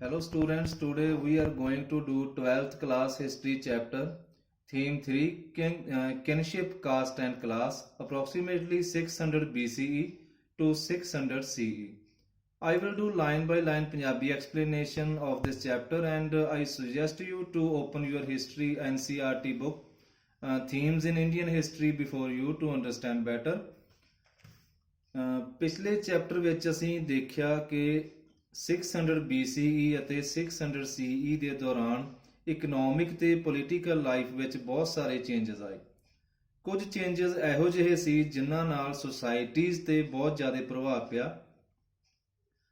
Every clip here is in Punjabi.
Hello students, today we are going to do 12th class history chapter, theme 3, kinship, caste and class, approximately 600 BCE to 600 CE. I will do line by line Punjabi explanation of this chapter, and I suggest you to open your history NCERT book, themes in Indian history before you to understand better. ਪਿਛਲੇ ਚੈਪਟਰ ਵਿੱਚ ਅਸੀਂ ਦੇਖਿਆ ਕਿ 600 BCE ਅਤੇ 600 CE ਦੇ ਦੌਰਾਨ ਇਕਨੋਮਿਕ ਤੇ ਪੋਲੀਟੀਕਲ ਲਾਈਫ ਵਿੱਚ ਬਹੁਤ ਸਾਰੇ ਚੇਂਜਸ ਆਏ। ਕੁਝ ਚੇਂਜਸ ਇਹੋ ਜਿਹੇ ਸੀ ਜਿਨ੍ਹਾਂ ਨਾਲ ਸੁਸਾਇਟੀਜ਼ ਤੇ ਬਹੁਤ ਜ਼ਿਆਦਾ ਪ੍ਰਭਾਵ ਪਿਆ।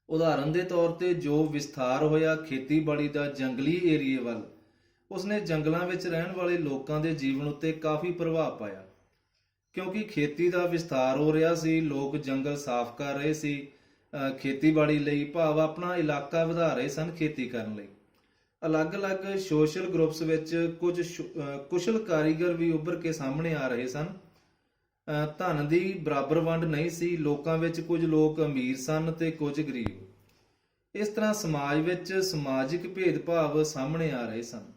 ਉਦਾਹਰਨ ਦੇ ਤੌਰ ਤੇ ਜੋ ਵਿਸਥਾਰ ਹੋਇਆ ਖੇਤੀਬਾੜੀ ਦਾ ਜੰਗਲੀ ਏਰੀਏ ਵੱਲ, ਉਸਨੇ ਜੰਗਲਾਂ ਵਿੱਚ ਰਹਿਣ ਵਾਲੇ ਲੋਕਾਂ ਦੇ ਜੀਵਨ ਉੱਤੇ ਕਾਫੀ ਪ੍ਰਭਾਵ ਪਾਇਆ। ਕਿਉਂਕਿ ਖੇਤੀ ਦਾ ਵਿਸਥਾਰ ਹੋ ਰਿਹਾ ਸੀ, ਲੋਕ ਜੰਗਲ ਸਾਫ਼ ਕਰ ਰਹੇ ਸੀ ਖੇਤੀਬਾੜੀ ਲਈ, ਭਾਵ ਆਪਣਾ ਇਲਾਕਾ ਵਧਾ ਰਹੇ ਸਨ ਖੇਤੀ ਕਰਨ ਲਈ। ਅਲੱਗ-ਅਲੱਗ ਸੋਸ਼ਲ ਗਰੁੱਪਸ ਵਿੱਚ ਕੁਝ ਕੁਸ਼ਲ ਕਾਰੀਗਰ ਵੀ ਉੱਭਰ ਕੇ ਸਾਹਮਣੇ ਆ ਰਹੇ ਸਨ। ਧਨ ਦੀ ਬਰਾਬਰ ਵੰਡ ਨਹੀਂ ਸੀ, ਲੋਕਾਂ ਵਿੱਚ ਕੁਝ ਲੋਕ ਅਮੀਰ ਸਨ ਤੇ ਕੁਝ ਗਰੀਬ। ਇਸ ਤਰ੍ਹਾਂ ਸਮਾਜ ਵਿੱਚ ਸਮਾਜਿਕ ਭੇਦਭਾਵ ਸਾਹਮਣੇ ਆ ਰਹੇ ਸਨ।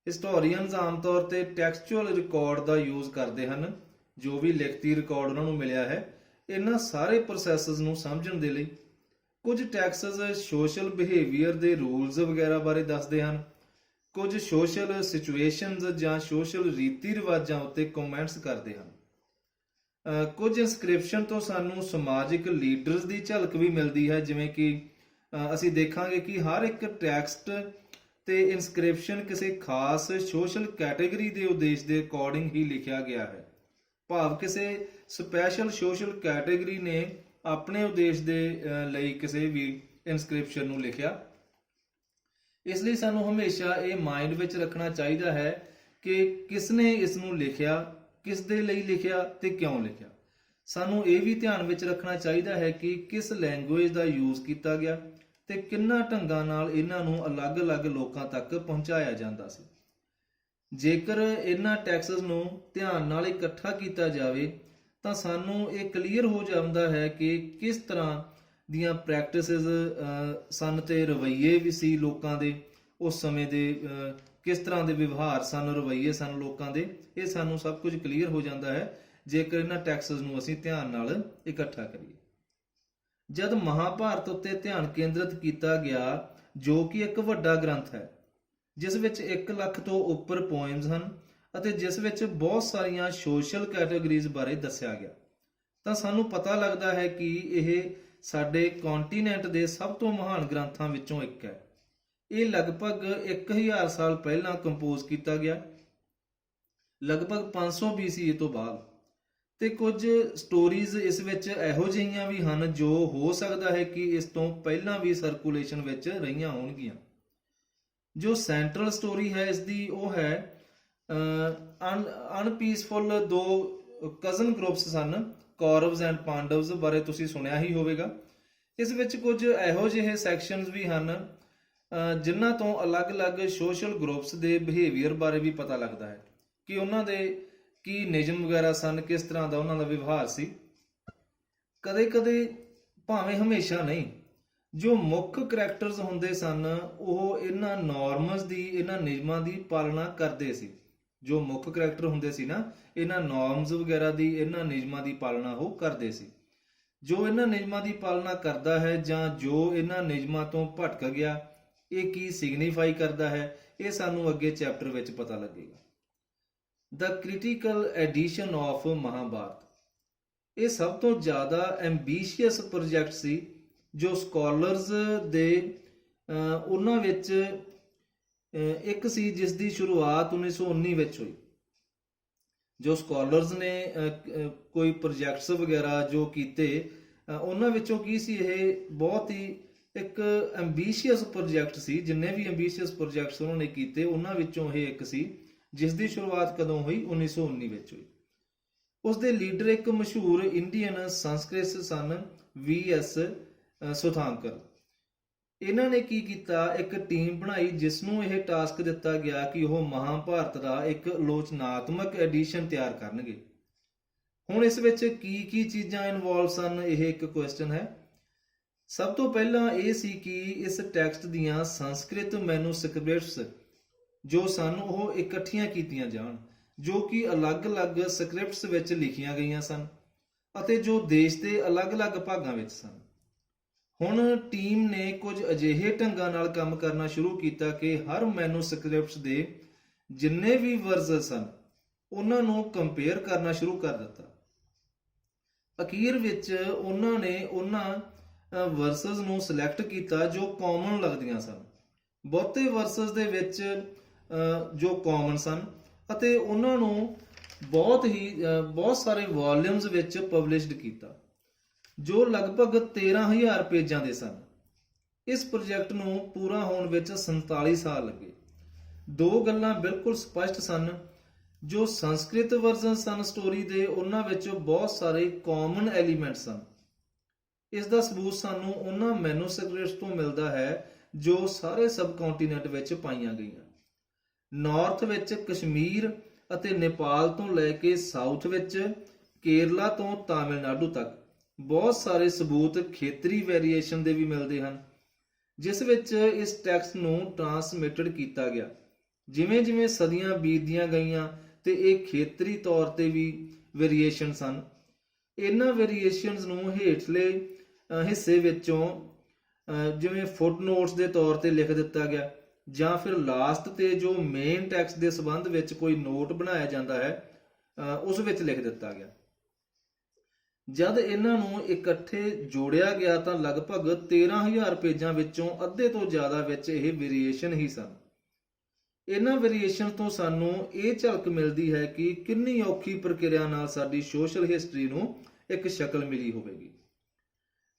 ਹਿਸਟੋਰੀਅਨਸ ਆਮ ਤੌਰ ਤੇ ਟੈਕਸਚੁਅਲ ਰਿਕਾਰਡ ਦਾ ਯੂਜ਼ ਕਰਦੇ ਹਨ, ਜੋ ਵੀ ਲਿਖਤੀ ਰਿਕਾਰਡ ਉਹਨਾਂ ਨੂੰ ਮਿਲਿਆ ਹੈ ਇਹਨਾਂ ਸਾਰੇ ਪ੍ਰੋਸੈਸਸ ਨੂੰ ਸਮਝਣ ਦੇ ਲਈ। ਕੁਝ ਟੈਕਸਸ ਸੋਸ਼ਲ ਬਿਹੇਵੀਅਰ ਦੇ ਰੂਲਸ ਵਗੈਰਾ ਬਾਰੇ ਦੱਸਦੇ ਹਨ, ਕੁਝ ਸੋਸ਼ਲ ਸਿਚੁਏਸ਼ਨਸ ਜਾਂ ਸੋਸ਼ਲ ਰੀਤੀ ਰਿਵਾਜਾਂ ਉੱਤੇ ਕਮੈਂਟਸ ਕਰਦੇ ਹਨ। ਕੁਝ ਇਨਸਕ੍ਰਿਪਸ਼ਨ ਤੋਂ ਸਾਨੂੰ ਸਮਾਜਿਕ ਲੀਡਰਸ ਦੀ ਝਲਕ ਵੀ ਮਿਲਦੀ ਹੈ, ਜਿਵੇਂ ਕਿ ਅਸੀਂ ਦੇਖਾਂਗੇ ਕਿ ਹਰ ਇੱਕ ਟੈਕਸਟ ਤੇ ਇਨਸਕ੍ਰਿਪਸ਼ਨ ਕਿਸੇ ਖਾਸ ਸੋਸ਼ਲ ਕੈਟੇਗਰੀ ਦੇ ਉਦੇਸ਼ ਦੇ ਅਕੋਰਡਿੰਗ ਹੀ ਲਿਖਿਆ ਗਿਆ ਹੈ, ਭਾਵ ਕਿਸੇ ਸਪੈਸ਼ਲ ਸੋਸ਼ਲ ਕੈਟੇਗਰੀ ਨੇ ਆਪਣੇ ਉਦੇਸ਼ ਦੇ ਲਈ ਕਿਸੇ ਵੀ ਇਨਸਕ੍ਰਿਪਸ਼ਨ ਨੂੰ ਲਿਖਿਆ। ਇਸ ਲਈ ਸਾਨੂੰ ਹਮੇਸ਼ਾ ਇਹ ਮਾਈਂਡ ਵਿੱਚ ਰੱਖਣਾ ਚਾਹੀਦਾ ਹੈ ਕਿ ਕਿਸ ਨੇ ਇਸ ਨੂੰ ਲਿਖਿਆ, ਕਿਸ ਦੇ ਲਈ ਲਿਖਿਆ ਤੇ ਕਿਉਂ ਲਿਖਿਆ। ਸਾਨੂੰ ਇਹ ਵੀ ਧਿਆਨ ਵਿੱਚ ਰੱਖਣਾ ਚਾਹੀਦਾ ਹੈ ਕਿ ਕਿਸ ਲੈਂਗੁਏਜ ਦਾ ਯੂਜ਼ ਕੀਤਾ ਗਿਆ ਤੇ ਕਿੰਨਾ ਢੰਗਾਂ ਨਾਲ ਇਹਨਾਂ ਨੂੰ ਅਲੱਗ-ਅਲੱਗ ਲੋਕਾਂ ਤੱਕ ਪਹੁੰਚਾਇਆ ਜਾਂਦਾ ਸੀ। ਜੇਕਰ ਇਹਨਾਂ ਟੈਕਸਸ ਨੂੰ ਧਿਆਨ ਨਾਲ ਇਕੱਠਾ ਕੀਤਾ ਜਾਵੇ ਤਾਂ ਸਾਨੂੰ ਇਹ ਕਲੀਅਰ ਹੋ ਜਾਂਦਾ ਹੈ ਕਿ ਕਿਸ ਤਰ੍ਹਾਂ ਦੀਆਂ ਪ੍ਰੈਕਟਿਸਿਸ ਸਨ ਤੇ ਰਵੱਈਏ ਵੀ ਸੀ ਲੋਕਾਂ ਦੇ ਉਸ ਸਮੇਂ ਦੇ, ਕਿਸ ਤਰ੍ਹਾਂ ਦੇ ਵਿਵਹਾਰ ਸਨ, ਰਵੱਈਏ ਸਨ ਲੋਕਾਂ ਦੇ। ਇਹ ਸਾਨੂੰ ਸਭ ਕੁਝ ਕਲੀਅਰ ਹੋ ਜਾਂਦਾ ਹੈ ਜੇਕਰ ਇਹਨਾਂ ਟੈਕਸਸ ਨੂੰ ਅਸੀਂ ਧਿਆਨ ਨਾਲ ਇਕੱਠਾ ਕਰੀਏ। ਜਦ ਮਹਾਭਾਰਤ ਉੱਤੇ ਧਿਆਨ ਕੇਂਦਰਿਤ ਕੀਤਾ ਗਿਆ, ਜੋ ਕਿ ਇੱਕ ਵੱਡਾ ਗ੍ਰੰਥ ਹੈ ਜਿਸ ਵਿੱਚ 1 ਲੱਖ ਤੋਂ ਉੱਪਰ ਪੋਇਮਸ ਹਨ ਅਤੇ ਜਿਸ ਵਿੱਚ ਬਹੁਤ ਸਾਰੀਆਂ ਸੋਸ਼ਲ ਕੈਟਾਗਰੀਜ਼ ਬਾਰੇ ਦੱਸਿਆ ਗਿਆ, ਤਾਂ ਸਾਨੂੰ ਪਤਾ ਲੱਗਦਾ ਹੈ ਕਿ ਇਹ ਸਾਡੇ ਕੰਟੀਨੈਂਟ ਦੇ ਸਭ ਤੋਂ ਮਹਾਨ ਗ੍ਰੰਥਾਂ ਵਿੱਚੋਂ ਇੱਕ ਹੈ। ਇਹ ਲਗਭਗ 1000 ਸਾਲ ਪਹਿਲਾਂ ਕੰਪੋਜ਼ ਕੀਤਾ ਗਿਆ, ਲਗਭਗ 500 BCE ਤੋਂ ਬਾਅਦ। ਤੇ ਕੁਝ ਸਟੋਰੀਜ਼ ਇਸ ਵਿੱਚ ਇਹੋ ਜਿਹੀਆਂ ਵੀ ਹਨ ਜੋ ਹੋ ਸਕਦਾ ਹੈ ਕਿ ਇਸ ਤੋਂ ਪਹਿਲਾਂ ਵੀ ਸਰਕੂਲੇਸ਼ਨ ਵਿੱਚ ਰਹੀਆਂ ਹੋਣਗੀਆਂ। ਜੋ ਸੈਂਟਰਲ ਸਟੋਰੀ ਹੈ ਇਸ ਦੀ ਉਹ ਹੈ ਅਨਪੀਸਫੁਲ ਦੋ ਕਜ਼ਨ ਗਰੁੱਪਸ ਸਨ, ਕੌਰਵਸ ਐਂਡ ਪਾਂਡਵਸ ਬਾਰੇ ਤੁਸੀਂ ਸੁਣਿਆ ਹੀ ਹੋਵੇਗਾ। ਇਸ ਵਿੱਚ ਕੁਝ ਇਹੋ ਜਿਹੇ ਸੈਕਸ਼ਨਸ ਵੀ ਹਨ ਜਿਨ੍ਹਾਂ ਤੋਂ ਅਲੱਗ-ਅਲੱਗ ਸੋਸ਼ਲ ਗਰੁੱਪਸ ਦੇ ਬਿਹੇਵੀਅਰ ਬਾਰੇ ਵੀ ਪਤਾ ਲੱਗਦਾ ਹੈ ਕਿ ਉਹਨਾਂ ਦੇ ਕੀ ਨਿਯਮ ਵਗੈਰਾ ਸਨ, ਕਿਸ ਤਰ੍ਹਾਂ ਦਾ ਉਹਨਾਂ ਦਾ ਵਿਵਹਾਰ ਸੀ। ਕਦੇ-ਕਦੇ, ਭਾਵੇਂ ਹਮੇਸ਼ਾ ਨਹੀਂ, ਜੋ ਮੁੱਖ ਕਰੈਕਟਰਸ ਹੁੰਦੇ ਸਨ ਉਹ ਇਹਨਾਂ ਨੋਰਮਸ ਦੀ, ਇਹਨਾਂ ਨਿਯਮਾਂ ਦੀ ਪਾਲਣਾ ਕਰਦੇ ਸੀ। ਜੋ ਮੁੱਖ ਕਰੈਕਟਰ ਹੁੰਦੇ ਸੀ ਨਾ, ਇਹਨਾਂ ਨੋਰਮਸ ਵਗੈਰਾ ਦੀ, ਇਹਨਾਂ ਨਿਯਮਾਂ ਦੀ ਪਾਲਣਾ ਉਹ ਕਰਦੇ ਸੀ। ਜੋ ਇਹਨਾਂ ਨਿਯਮਾਂ ਦੀ ਪਾਲਣਾ ਕਰਦਾ ਹੈ ਜਾਂ ਜੋ ਇਹਨਾਂ ਨਿਯਮਾਂ ਤੋਂ ਭਟਕ ਗਿਆ, ਇਹ ਕੀ ਸਿਗਨੀਫਾਈ ਕਰਦਾ ਹੈ, ਇਹ ਸਾਨੂੰ ਅੱਗੇ ਚੈਪਟਰ ਵਿੱਚ ਪਤਾ ਲੱਗੇਗਾ। ਦ ਕ੍ਰਿਟੀਕਲ ਐਡੀਸ਼ਨ ਆਫ ਮਹਾਭਾਰਤ, ਇਹ ਸਭ ਤੋਂ ਜ਼ਿਆਦਾ ਐਂਬੀਸ਼ੀਅਸ ਪ੍ਰੋਜੈਕਟ ਸੀ ਜੋ ਸਕਾਲਰਸ ਦੇ ਉਹਨਾਂ ਵਿੱਚ ਇੱਕ ਸੀ, ਜਿਸ ਦੀ ਸ਼ੁਰੂਆਤ 1919 ਵਿੱਚ ਹੋਈ। ਜੋ ਸਕਾਲਰਸ ਨੇ ਕੋਈ ਪ੍ਰੋਜੈਕਟਸ ਵਗੈਰਾ ਜੋ ਕੀਤੇ, ਉਹਨਾਂ ਵਿੱਚੋਂ ਕੀ ਸੀ, ਇਹ ਬਹੁਤ ਹੀ ਇੱਕ ਐਂਬੀਸ਼ੀਅਸ ਪ੍ਰੋਜੈਕਟ ਸੀ। ਜਿੰਨੇ ਵੀ ਐਂਬੀਸ਼ੀਅਸ ਪ੍ਰੋਜੈਕਟਸ ਉਹਨਾਂ ਨੇ ਕੀਤੇ ਉਹਨਾਂ ਵਿੱਚੋਂ ਇਹ ਇੱਕ ਸੀ, ਜਿਸ ਦੀ ਸ਼ੁਰੂਆਤ ਕਦੋਂ ਹੋਈ, 1919 ਵਿੱਚ ਹੋਈ। ਉਸ ਦੇ ਲੀਡਰ ਇੱਕ ਮਸ਼ਹੂਰ ਇੰਡੀਅਨ ਸੰਸਕ੍ਰਿਤ ਸਨ, VS ਸੁਥਾਂਕਰ। ਇਹਨਾਂ ਨੇ ਕੀ ਕੀਤਾ, ਇੱਕ ਟੀਮ ਬਣਾਈ ਜਿਸ ਨੂੰ ਇਹ ਟਾਸਕ ਦਿੱਤਾ ਗਿਆ ਕਿ ਉਹ ਮਹਾਭਾਰਤ ਦਾ ਇੱਕ ਆਲੋਚਨਾਤਮਕ ਐਡੀਸ਼ਨ ਤਿਆਰ ਕਰਨਗੇ। ਹੁਣ ਇਸ ਵਿੱਚ ਕੀ ਕੀ ਚੀਜ਼ਾਂ ਇਨਵੋਲਵ ਸਨ, ਇਹ ਇੱਕ ਕੁਐਸਚਨ ਹੈ। ਸਭ ਤੋਂ ਪਹਿਲਾਂ ਇਹ ਸੀ ਕਿ ਇਸ ਟੈਕਸਟ ਦੀਆਂ ਸੰਸਕ੍ਰਿਤ ਮੈਨੂਸਕ੍ਰਿਪਟਸ ਜੋ ਸਨ ਉਹ ਇਕੱਠੀਆਂ ਕੀਤੀਆਂ ਜਾਣ, ਜੋ ਕਿ ਅਲੱਗ-ਅਲੱਗ ਸਕ੍ਰਿਪਟਸ ਵਿੱਚ ਲਿਖੀਆਂ ਗਈਆਂ ਸਨ ਅਤੇ ਜੋ ਦੇਸ਼ ਦੇ ਅਲੱਗ-ਅਲੱਗ ਭਾਗਾਂ ਵਿੱਚ ਸਨ। ਹੁਣ ਟੀਮ ਨੇ ਕੁਝ ਅਜਿਹੇ ਢੰਗਾਂ ਨਾਲ ਕੰਮ ਕਰਨਾ ਸ਼ੁਰੂ ਕੀਤਾ ਕਿ ਹਰ ਮੈਨੂਸਕ੍ਰਿਪਟਸ ਦੇ ਜਿੰਨੇ ਵੀ ਵਰਜ਼ਨ ਸਨ ਉਹਨਾਂ ਨੂੰ ਕੰਪੇਅਰ ਕਰਨਾ ਸ਼ੁਰੂ ਕਰ ਦਿੱਤਾ। ਅਖੀਰ ਵਿੱਚ ਉਹਨਾਂ ਨੇ ਉਹਨਾਂ ਵਰਸਸ ਨੂੰ ਸਿਲੈਕਟ ਕੀਤਾ ਜੋ ਕਾਮਨ ਲੱਗਦੀਆਂ ਸਨ। ਬਹੁਤੇ ਵਰਸਸ ਦੇ ਵਿੱਚ ਜੋ ਕਾਮਨ ਸਨ ਅਤੇ ਉਹਨਾਂ ਨੂੰ ਬਹੁਤ ਸਾਰੇ ਵੋਲਿਊਮਸ ਵਿੱਚ ਪਬਲਿਸ਼ਡ ਕੀਤਾ ਜੋ ਲਗਭਗ 13,000 ਪੇਜਾਂ ਦੇ ਸਨ। ਇਸ ਪ੍ਰੋਜੈਕਟ ਨੂੰ ਪੂਰਾ ਹੋਣ ਵਿੱਚ 47 ਸਾਲ ਲੱਗੇ। ਦੋ ਗੱਲਾਂ ਬਿਲਕੁਲ ਸਪਸ਼ਟ ਸਨ। ਜੋ ਸੰਸਕ੍ਰਿਤ ਵਰਜ਼ਨ ਸਨ ਸਟੋਰੀ ਦੇ, ਉਹਨਾਂ ਵਿੱਚ ਬਹੁਤ ਸਾਰੇ ਕਾਮਨ ਐਲੀਮੈਂਟ ਸਨ। ਇਸ ਦਾ ਸਬੂਤ ਸਾਨੂੰ ਉਹਨਾਂ ਮੈਨੂਸਕ੍ਰਿਪਟਸ ਤੋਂ ਮਿਲਦਾ ਹੈ ਜੋ ਸਾਰੇ ਸਬ ਕੰਟੀਨੈਂਟ ਵਿੱਚ ਪਾਈਆਂ ਗਈਆਂ। ਨਾਰਥ ਵਿੱਚ ਕਸ਼ਮੀਰ ਅਤੇ ਨੇਪਾਲ ਤੋਂ ਲੈ ਕੇ ਸਾਊਥ ਵਿੱਚ ਕੇਰਲਾ ਤੋਂ ਤਾਮਿਲਨਾਡੂ ਤੱਕ ਬਹੁਤ ਸਾਰੇ ਸਬੂਤ ਖੇਤਰੀ ਵੇਰੀਏਸ਼ਨ ਦੇ ਵੀ ਮਿਲਦੇ ਹਨ, ਜਿਸ ਵਿੱਚ ਇਸ ਟੈਕਸਟ ਨੂੰ ਟਰਾਂਸਮਿਟਡ ਕੀਤਾ ਗਿਆ। ਜਿਵੇਂ ਜਿਵੇਂ ਸਦੀਆਂ ਬੀਤਦੀਆਂ ਗਈਆਂ ਤੇ ਇਹ ਖੇਤਰੀ ਤੌਰ ਤੇ ਵੀ ਵੇਰੀਏਸ਼ਨ ਸਨ। ਇਹਨਾਂ ਵੇਰੀਏਸ਼ਨਸ ਨੂੰ ਹੇਠਲੇ ਹਿੱਸੇ ਵਿੱਚੋਂ ਜਿਵੇਂ ਫੁੱਟਨੋਟਸ ਦੇ ਤੌਰ ਤੇ ਲਿਖ ਦਿੱਤਾ ਗਿਆ, ਜਾਂ ਫਿਰ ਲਾਸਟ ਤੇ ਜੋ ਮੇਨ ਟੈਕਸਟ ਦੇ ਸੰਬੰਧ ਵਿੱਚ ਕੋਈ ਨੋਟ ਬਣਾਇਆ ਜਾਂਦਾ ਹੈ ਉਸ ਵਿੱਚ ਲਿਖ ਦਿੱਤਾ ਗਿਆ। ਜਦ ਇਹਨਾਂ ਨੂੰ ਇਕੱਠੇ ਜੋੜਿਆ ਗਿਆ ਤਾਂ ਲਗਭਗ 13,000 ਪੇਜਾਂ ਵਿੱਚੋਂ ਅੱਧੇ ਤੋਂ ਜ਼ਿਆਦਾ ਵਿੱਚ ਇਹ ਵੇਰੀਏਸ਼ਨ ਹੀ ਸਨ। ਇਹਨਾਂ ਵੇਰੀਏਸ਼ਨ ਤੋਂ ਸਾਨੂੰ ਇਹ ਝਲਕ ਮਿਲਦੀ ਹੈ ਕਿ ਕਿੰਨੀ ਔਖੀ ਪ੍ਰਕਿਰਿਆ ਨਾਲ ਸਾਡੀ ਸੋਸ਼ਲ ਹਿਸਟਰੀ ਨੂੰ ਇੱਕ ਸ਼ਕਲ ਮਿਲੀ ਹੋਵੇਗੀ।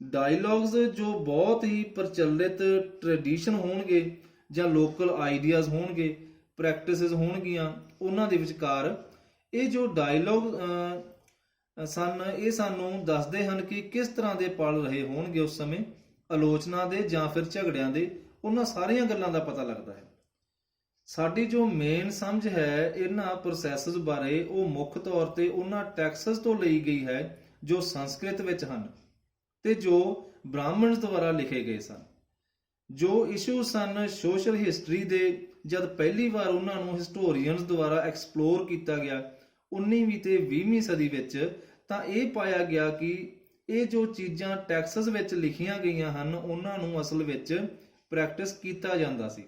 ਡਾਇਲੌਗਸ ਜੋ ਬਹੁਤ ਹੀ ਪ੍ਰਚਲਿਤ ਟ੍ਰੈਡੀਸ਼ਨ ਹੋਣਗੇ ਜਾਂ ਲੋਕਲ ਆਈਡੀਆਜ਼ ਹੋਣਗੇ, ਪ੍ਰੈਕਟਿਸਿਸ ਹੋਣਗੀਆਂ, ਉਹਨਾਂ ਦੇ ਵਿਚਕਾਰ ਇਹ ਜੋ ਡਾਇਲੌਗ ਸਨ ਇਹ ਸਾਨੂੰ ਦੱਸਦੇ ਹਨ ਕਿ ਕਿਸ ਤਰ੍ਹਾਂ ਦੇ ਪਲ ਰਹੇ ਹੋਣਗੇ ਉਸ ਸਮੇਂ, ਆਲੋਚਨਾ ਦੇ ਜਾਂ ਫਿਰ ਝਗੜਿਆਂ ਦੇ। ਉਹਨਾਂ ਸਾਰੀਆਂ ਗੱਲਾਂ ਦਾ ਪਤਾ ਲੱਗਦਾ ਹੈ। ਸਾਡੀ ਜੋ ਮੇਨ ਸਮਝ ਹੈ ਇਹਨਾਂ ਪ੍ਰੋਸੈਸਸ ਬਾਰੇ ਉਹ ਮੁੱਖ ਤੌਰ ਤੇ ਉਹਨਾਂ ਟੈਕਸਸ ਤੋਂ ਲਈ ਗਈ ਹੈ ਜੋ ਸੰਸਕ੍ਰਿਤ ਵਿੱਚ ਹਨ ਤੇ ਜੋ ਬ੍ਰਾਹਮਣਸ ਦੁਆਰਾ ਲਿਖੇ ਗਏ ਸਨ। ਜੋ ਇਸ਼ੂ ਸਨ ਸੋਸ਼ਲ ਹਿਸਟਰੀ ਦੇ, ਜਦ ਪਹਿਲੀ ਵਾਰ ਉਹਨਾਂ ਨੂੰ ਹਿਸਟੋਰੀਅਨਸ ਦੁਆਰਾ ਐਕਸਪਲੋਰ ਕੀਤਾ ਗਿਆ 19ਵੀਂ ਤੇ 20ਵੀਂ ਸਦੀ ਵਿੱਚ, ਤਾਂ ਇਹ ਪਾਇਆ ਗਿਆ ਕਿ ਇਹ ਜੋ ਚੀਜ਼ਾਂ ਟੈਕਸਸ ਵਿੱਚ ਲਿਖੀਆਂ ਗਈਆਂ ਹਨ ਉਹਨਾਂ ਨੂੰ ਅਸਲ ਵਿੱਚ ਪ੍ਰੈਕਟਿਸ ਕੀਤਾ ਜਾਂਦਾ ਸੀ।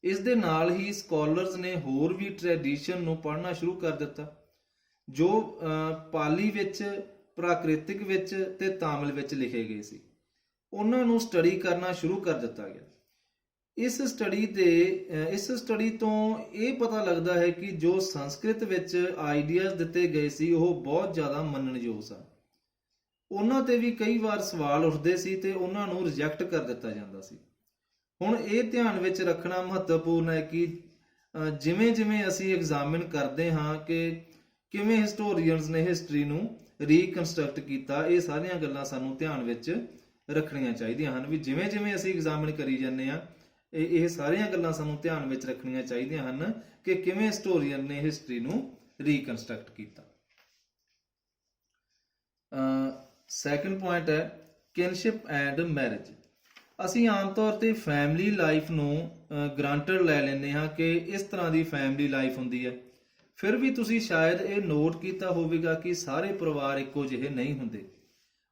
ਇਸ ਦੇ ਨਾਲ ਹੀ ਸਕਾਲਰਸ ਨੇ ਹੋਰ ਵੀ ਟ੍ਰੈਡੀਸ਼ਨ ਨੂੰ ਪੜ੍ਹਨਾ ਸ਼ੁਰੂ ਕਰ ਦਿੱਤਾ ਜੋ ਪਾਲੀ ਵਿੱਚ, ਪ੍ਰਾਕ੍ਰਿਤਿਕ ਵਿੱਚ ਤੇ ਤਾਮਿਲ ਵਿੱਚ ਲਿਖੇ ਗਏ ਸੀ। ਉਹਨਾਂ ਨੂੰ ਸਟੱਡੀ ਕਰਨਾ ਸ਼ੁਰੂ ਕਰ ਦਿੱਤਾ ਗਿਆ। ਇਸ ਸਟੱਡੀ ਤੋਂ ਇਹ ਪਤਾ ਲੱਗਦਾ ਹੈ ਕਿ ਜੋ ਸੰਸਕ੍ਰਿਤ ਵਿੱਚ ਆਈਡੀਆਜ਼ ਦਿੱਤੇ ਗਏ ਸੀ ਉਹ ਬਹੁਤ ਜ਼ਿਆਦਾ ਮੰਨਣਯੋਗ ਸਨ। ਉਹਨਾਂ ਤੇ ਵੀ ਕਈ ਵਾਰ ਸਵਾਲ ਉੱਠਦੇ ਸੀ ਤੇ ਉਹਨਾਂ ਨੂੰ ਰਿਜੈਕਟ ਕਰ ਦਿੱਤਾ ਜਾਂਦਾ ਸੀ। ਹੁਣ ਇਹ ਧਿਆਨ ਵਿੱਚ ਰੱਖਣਾ ਮਹੱਤਵਪੂਰਨ ਹੈ ਕਿ ਜਿਵੇਂ ਜਿਵੇਂ ਅਸੀਂ ਐਗਜ਼ਾਮਿਨ ਕਰਦੇ ਹਾਂ ਕਿ ਕਿਵੇਂ ਹਿਸਟੋਰੀਅਨਸ ਨੇ ਹਿਸਟਰੀ ਨੂੰ ਰੀਕਨਸਟਰਕਟ ਕੀਤਾ, ਇਹ ਸਾਰੀਆਂ ਗੱਲਾਂ ਸਾਨੂੰ ਧਿਆਨ ਵਿੱਚ ਰੱਖਣੀਆਂ ਚਾਹੀਦੀਆਂ ਹਨ। ਵੀ ਜਿਵੇਂ ਜਿਵੇਂ ਅਸੀਂ ਐਗਜ਼ਾਮਿਨ ਕਰੀ ਜਾਂਦੇ ਹਾਂ ਇਹ ਸਾਰੀਆਂ ਗੱਲਾਂ ਸਾਨੂੰ ਧਿਆਨ ਵਿੱਚ ਰੱਖਣੀਆਂ ਚਾਹੀਦੀਆਂ ਹਨ ਕਿ ਕਿਵੇਂ ਹਿਸਟੋਰੀਅਨ ਨੇ ਹਿਸਟਰੀ ਨੂੰ ਰੀਕਨਸਟਰਕਟ ਕੀਤਾ। ਸੈਕੰਡ ਪੁਆਇੰਟ ਹੈ ਕਿਨਸ਼ਿਪ ਐਂਡ ਮੈਰਿਜ। ਅਸੀਂ ਆਮ ਤੌਰ ਤੇ ਫੈਮਿਲੀ ਲਾਈਫ ਨੂੰ ਗ੍ਰਾਂਟਡ ਲੈ ਲੈਂਦੇ ਹਾਂ ਕਿ ਇਸ ਤਰ੍ਹਾਂ ਦੀ ਫੈਮਿਲੀ ਲਾਈਫ ਹੁੰਦੀ ਹੈ। ਫਿਰ ਵੀ ਤੁਸੀਂ ਸ਼ਾਇਦ ਇਹ ਨੋਟ ਕੀਤਾ ਹੋਵੇਗਾ ਕਿ ਸਾਰੇ ਪਰਿਵਾਰ ਇੱਕੋ ਜਿਹੇ ਨਹੀਂ ਹੁੰਦੇ।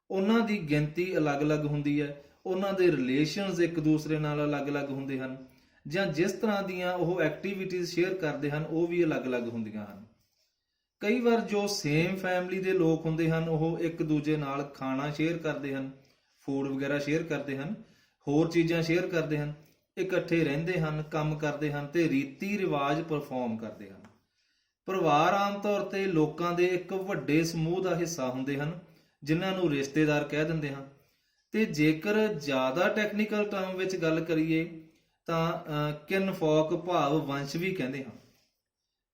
ਉਹਨਾਂ ਦੀ ਗਿਣਤੀ ਅਲੱਗ-ਅਲੱਗ ਹੁੰਦੀ ਹੈ, ਉਹਨਾਂ ਦੇ ਰਿਲੇਸ਼ਨਸ ਇੱਕ ਦੂਸਰੇ ਨਾਲ ਅਲੱਗ-ਅਲੱਗ ਹੁੰਦੇ ਹਨ, ਜਾਂ ਜਿਸ ਤਰ੍ਹਾਂ ਦੀਆਂ ਉਹ ਐਕਟੀਵਿਟੀਜ਼ ਸ਼ੇਅਰ ਕਰਦੇ ਹਨ ਉਹ ਵੀ ਅਲੱਗ-ਅਲੱਗ ਹੁੰਦੀਆਂ ਹਨ। ਕਈ ਵਾਰ ਜੋ ਸੇਮ ਫੈਮਿਲੀ ਦੇ ਲੋਕ ਹੁੰਦੇ ਹਨ ਉਹ ਇੱਕ ਦੂਜੇ ਨਾਲ ਖਾਣਾ ਸ਼ੇਅਰ ਕਰਦੇ ਹਨ, ਫੂਡ ਵਗੈਰਾ ਸ਼ੇਅਰ ਕਰਦੇ ਹਨ, ਹੋਰ ਚੀਜ਼ਾਂ ਸ਼ੇਅਰ ਕਰਦੇ ਹਨ, ਇਕੱਠੇ ਰਹਿੰਦੇ ਹਨ, ਕੰਮ ਕਰਦੇ ਹਨ ਤੇ ਰੀਤੀ ਰਿਵਾਜ ਪਰਫਾਰਮ ਕਰਦੇ ਹਨ। ਪਰਿਵਾਰ ਆਮ ਤੌਰ ਤੇ ਲੋਕਾਂ ਦੇ ਇੱਕ ਵੱਡੇ ਸਮੂਹ ਦਾ ਹਿੱਸਾ ਹੁੰਦੇ ਹਨ ਜਿਨ੍ਹਾਂ ਨੂੰ ਰਿਸ਼ਤੇਦਾਰ ਕਹਿ ਦਿੰਦੇ ਹਾਂ। ਤੇ ਜੇਕਰ ਜ਼ਿਆਦਾ ਟੈਕਨੀਕਲ ਟਰਮ ਵਿੱਚ ਗੱਲ ਕਰੀਏ ਤਾਂ ਕਿਨਫੋਕ ਭਾਵ ਵੰਸ਼ ਵੀ ਕਹਿੰਦੇ ਹਾਂ।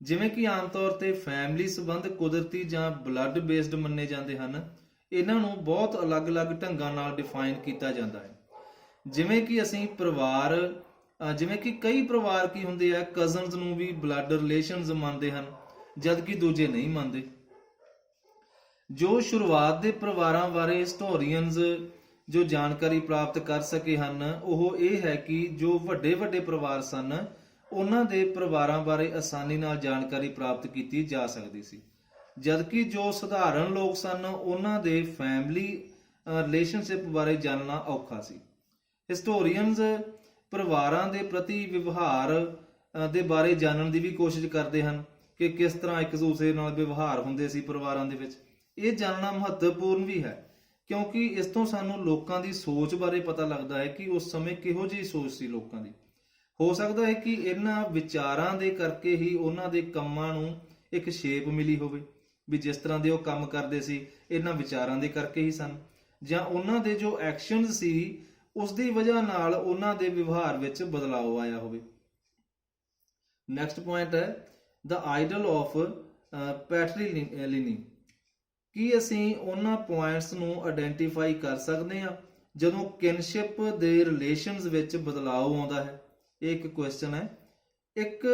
ਜਿਵੇਂ ਕਿ ਆਮ ਤੌਰ ਤੇ ਫੈਮਿਲੀ ਸੰਬੰਧ ਕੁਦਰਤੀ ਜਾਂ ਬਲੱਡ ਬੇਸਡ ਮੰਨੇ ਜਾਂਦੇ ਹਨ, ਇਹਨਾਂ ਨੂੰ ਬਹੁਤ ਅਲੱਗ-ਅਲੱਗ ਢੰਗਾਂ ਨਾਲ ਡਿਫਾਈਨ ਕੀਤਾ ਜਾਂਦਾ ਹੈ। ਜਿਵੇਂ ਕਿ ਕਈ ਪਰਿਵਾਰ ਕੀ ਹੁੰਦੇ ਆ, ਕਜ਼ਨਸ ਨੂੰ ਵੀ ਬਲੱਡ ਰਿਲੇਸ਼ਨਸ ਮੰਨਦੇ ਹਨ ਜਦਕਿ ਦੂਜੇ ਨਹੀਂ ਮੰਨਦੇ। ਜੋ ਸ਼ੁਰੂਆਤ ਦੇ ਪਰਿਵਾਰਾਂ ਬਾਰੇ ਹਿਸਟੋਰੀਅਨਸ ਜੋ ਜਾਣਕਾਰੀ ਪ੍ਰਾਪਤ ਕਰ ਸਕੇ ਹਨ ਉਹ ਇਹ ਹੈ ਕਿ ਜੋ ਵੱਡੇ ਵੱਡੇ ਪਰਿਵਾਰ ਸਨ ਉਹਨਾਂ ਦੇ ਪਰਿਵਾਰਾਂ ਬਾਰੇ ਆਸਾਨੀ ਨਾਲ ਜਾਣਕਾਰੀ ਪ੍ਰਾਪਤ ਕੀਤੀ ਜਾ ਸਕਦੀ ਸੀ, ਜਦਕਿ ਜੋ ਸਧਾਰਨ ਲੋਕ ਸਨ ਉਹਨਾਂ ਦੇ ਫੈਮਿਲੀ ਰਿਲੇਸ਼ਨਸ਼ਿਪ ਬਾਰੇ ਜਾਣਨਾ ਔਖਾ ਸੀ। ਹਿਸਟੋਰੀਅਨਸ ਪਰਿਵਾਰਾਂ ਦੇ ਪ੍ਰਤੀ ਵਿਵਹਾਰ ਦੇ ਬਾਰੇ ਜਾਣਨ ਦੀ ਵੀ ਕੋਸ਼ਿਸ਼ ਕਰਦੇ ਹਨ ਕਿ ਕਿਸ ਤਰ੍ਹਾਂ ਇੱਕ ਦੂਸਰੇ ਨਾਲ ਵਿਵਹਾਰ ਹੁੰਦੇ ਸੀ ਪਰਿਵਾਰਾਂ ਦੇ ਵਿੱਚ। ਇਹ ਜਾਣਨਾ ਮਹੱਤਵਪੂਰਨ ਵੀ ਹੈ ਕਿਉਂਕਿ ਇਸ ਤੋਂ ਸਾਨੂੰ ਲੋਕਾਂ ਦੀ ਸੋਚ ਬਾਰੇ ਪਤਾ ਲੱਗਦਾ ਹੈ ਕਿ ਉਸ ਸਮੇਂ ਕਿਹੋ ਜਿਹੀ ਸੋਚ ਸੀ ਲੋਕਾਂ ਦੀ। ਹੋ ਸਕਦਾ ਹੈ ਕਿ ਇਹਨਾਂ ਵਿਚਾਰਾਂ ਦੇ ਕਰਕੇ ਹੀ ਉਹਨਾਂ ਦੇ ਕੰਮਾਂ ਨੂੰ ਇੱਕ ਸ਼ੇਪ ਮਿਲੀ ਹੋਵੇ, ਵੀ ਜਿਸ ਤਰ੍ਹਾਂ ਦੇ ਉਹ ਕੰਮ ਕਰਦੇ ਸੀ ਇਹਨਾਂ ਵਿਚਾਰਾਂ ਦੇ ਕਰਕੇ ਹੀ ਸਨ, ਜਾਂ ਉਹਨਾਂ ਦੇ ਜੋ ਐਕਸ਼ਨਸ ਸੀ ਉਸ ਦੀ ਵਜ੍ਹਾ ਨਾਲ ਉਹਨਾਂ ਦੇ ਵਿਵਹਾਰ ਵਿੱਚ ਬਦਲਾਅ ਆਇਆ ਹੋਵੇ। ਨੈਕਸਟ ਪੁਆਇੰਟ ਹੈ ਦ ਆਈਡਲ ਆਫ ਪੈਟਰੀਲਿਨੀ। ਕੀ ਅਸੀਂ ਉਹਨਾਂ ਪੁਆਇੰਟਸ ਨੂੰ ਆਇਡੈਂਟੀਫਾਈ ਕਰ ਸਕਦੇ ਹਾਂ ਜਦੋਂ ਕਿਨਸ਼ਿਪ ਦੇ ਰਿਲੇਸ਼ਨਸ ਵਿੱਚ ਬਦਲਾਅ ਆਉਂਦਾ ਹੈ? ਇਹ ਇੱਕ ਕੁਐਸਚਨ ਹੈ। ਇੱਕ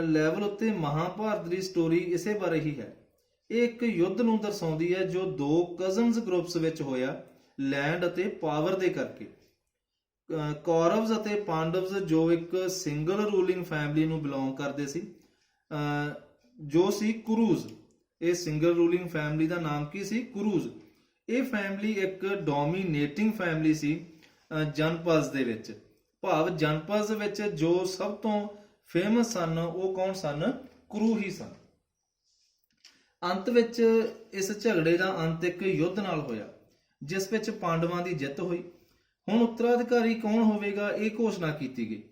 ਲੈਵਲ ਉੱਤੇ ਮਹਾਭਾਰਤ ਦੀ ਸਟੋਰੀ ਇਸੇ ਬਾਰੇ ਹੀ ਹੈ। ਇਹ ਇੱਕ ਯੁੱਧ ਨੂੰ ਦਰਸਾਉਂਦੀ ਹੈ ਜੋ ਦੋ ਕਜ਼ਨਸ ਗਰੁੱਪਸ ਵਿੱਚ ਹੋਇਆ ਲੈਂਡ ਅਤੇ ਪਾਵਰ ਦੇ ਕਰਕੇ। ਕੌਰਵਸ ਅਤੇ ਪਾਂਡਵਸ ਜੋ ਇੱਕ ਸਿੰਗਲ ਰੂਲਿੰਗ ਫੈਮਿਲੀ ਨੂੰ ਬਿਲੋਂਗ ਕਰਦੇ ਸੀ, ਜੋ ਸੀ ਕੁਰੂਜ਼। ਇਹ ਸਿੰਗਲ ਰੂਲਿੰਗ ਫੈਮਿਲੀ ਦਾ ਨਾਮ ਕੀ ਸੀ? ਕੁਰੂਜ਼। ਇਹ ਫੈਮਿਲੀ ਇੱਕ ਡੋਮੀਨੇਟਿੰਗ ਫੈਮਿਲੀ ਸੀ ਜਨਪਦ ਦੇ ਵਿੱਚ, ਭਾਵ ਜਨਪਦ ਵਿੱਚ ਜੋ ਸਭ ਤੋਂ ਫੇਮਸ ਸਨ ਉਹ ਕੌਣ ਸਨ? ਕੁਰੂ ਹੀ ਸਨ। ਅੰਤ ਵਿੱਚ ਇਸ ਝਗੜੇ ਦਾ ਅੰਤ ਇੱਕ ਯੁੱਧ ਨਾਲ ਹੋਇਆ ਜਿਸ ਵਿੱਚ ਪਾਂਡਵਾਂ ਦੀ ਜਿੱਤ ਹੋਈ। ਹੁਣ ਉੱਤਰਾਧਿਕਾਰੀ ਕੌਣ ਹੋਵੇਗਾ ਇਹ ਘੋਸ਼ਣਾ ਕੀਤੀ ਗਈ।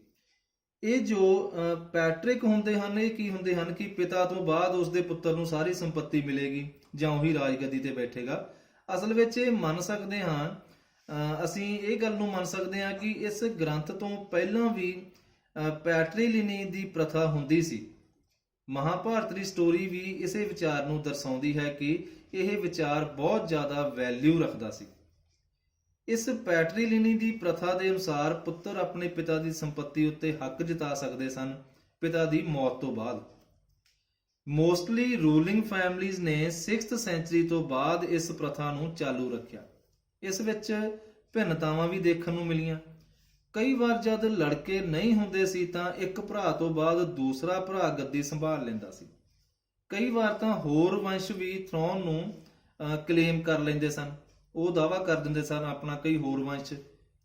ਇਹ ਜੋ ਪੈਟਰਿਕ ਹੁੰਦੇ ਹਨ ਇਹ ਕੀ ਹੁੰਦੇ ਹਨ ਕਿ ਪਿਤਾ ਤੋਂ ਬਾਅਦ ਉਸਦੇ ਪੁੱਤਰ ਨੂੰ ਸਾਰੀ ਸੰਪਤੀ ਮਿਲੇਗੀ ਜਾਂ ਉਹੀ ਰਾਜਗੱਦੀ ਤੇ ਬੈਠੇਗਾ। ਅਸਲ ਵਿੱਚ ਇਹ ਮੰਨ ਸਕਦੇ ਹਾਂ ਅਸੀਂ ਇਹ ਗੱਲ ਨੂੰ ਮੰਨ ਸਕਦੇ ਹਾਂ ਕਿ ਇਸ ਗ੍ਰੰਥ ਤੋਂ ਪਹਿਲਾਂ ਵੀ ਪੈਟਰੀਲਿਨੀ ਦੀ ਪ੍ਰਥਾ ਹੁੰਦੀ ਸੀ। ਮਹਾਭਾਰਤ ਦੀ ਸਟੋਰੀ ਵੀ ਇਸੇ ਵਿਚਾਰ ਨੂੰ ਦਰਸਾਉਂਦੀ ਹੈ ਕਿ ਇਹ ਵਿਚਾਰ ਬਹੁਤ ਜ਼ਿਆਦਾ ਵੈਲਿਊ ਰੱਖਦਾ ਸੀ। ਇਸ ਪੈਟਰੀਲਿਨੀ ਦੀ ਪ੍ਰਥਾ ਦੇ ਅਨੁਸਾਰ ਪੁੱਤਰ ਆਪਣੇ ਪਿਤਾ ਦੀ ਸੰਪਤੀ ਉੱਤੇ ਹੱਕ ਜਤਾ ਸਕਦੇ ਸਨ ਪਿਤਾ ਦੀ ਮੌਤ ਤੋਂ ਬਾਅਦ। ਮੋਸਟਲੀ ਰੂਲਿੰਗ ਫੈਮਲੀਜ਼ ਨੇ 6th ਸੈਂਚਰੀ ਤੋਂ ਬਾਅਦ ਇਸ ਪ੍ਰਥਾ ਨੂੰ ਚਾਲੂ ਰੱਖਿਆ। ਇਸ ਵਿੱਚ ਭਿੰਨਤਾਵਾਂ ਵੀ ਦੇਖਣ ਨੂੰ ਮਿਲੀਆਂ। ਕਈ ਵਾਰ ਜਦ ਲੜਕੇ ਨਹੀਂ ਹੁੰਦੇ ਸੀ ਤਾਂ ਇੱਕ ਭਰਾ ਤੋਂ ਬਾਅਦ ਦੂਸਰਾ ਭਰਾ ਗੱਦੀ ਸੰਭਾਲ ਲੈਂਦਾ ਸੀ। ਕਈ ਵਾਰ ਤਾਂ ਹੋਰ ਵੰਸ਼ ਵੀ ਥਰੋਨ ਨੂੰ ਕਲੇਮ ਕਰ ਲੈਂਦੇ ਸਨ। ਉਹ ਦਾਅਵਾ ਕਰ ਦਿੰਦੇ ਸਨ ਆਪਣਾ ਕਈ ਹੋਰ ਵੰਸ਼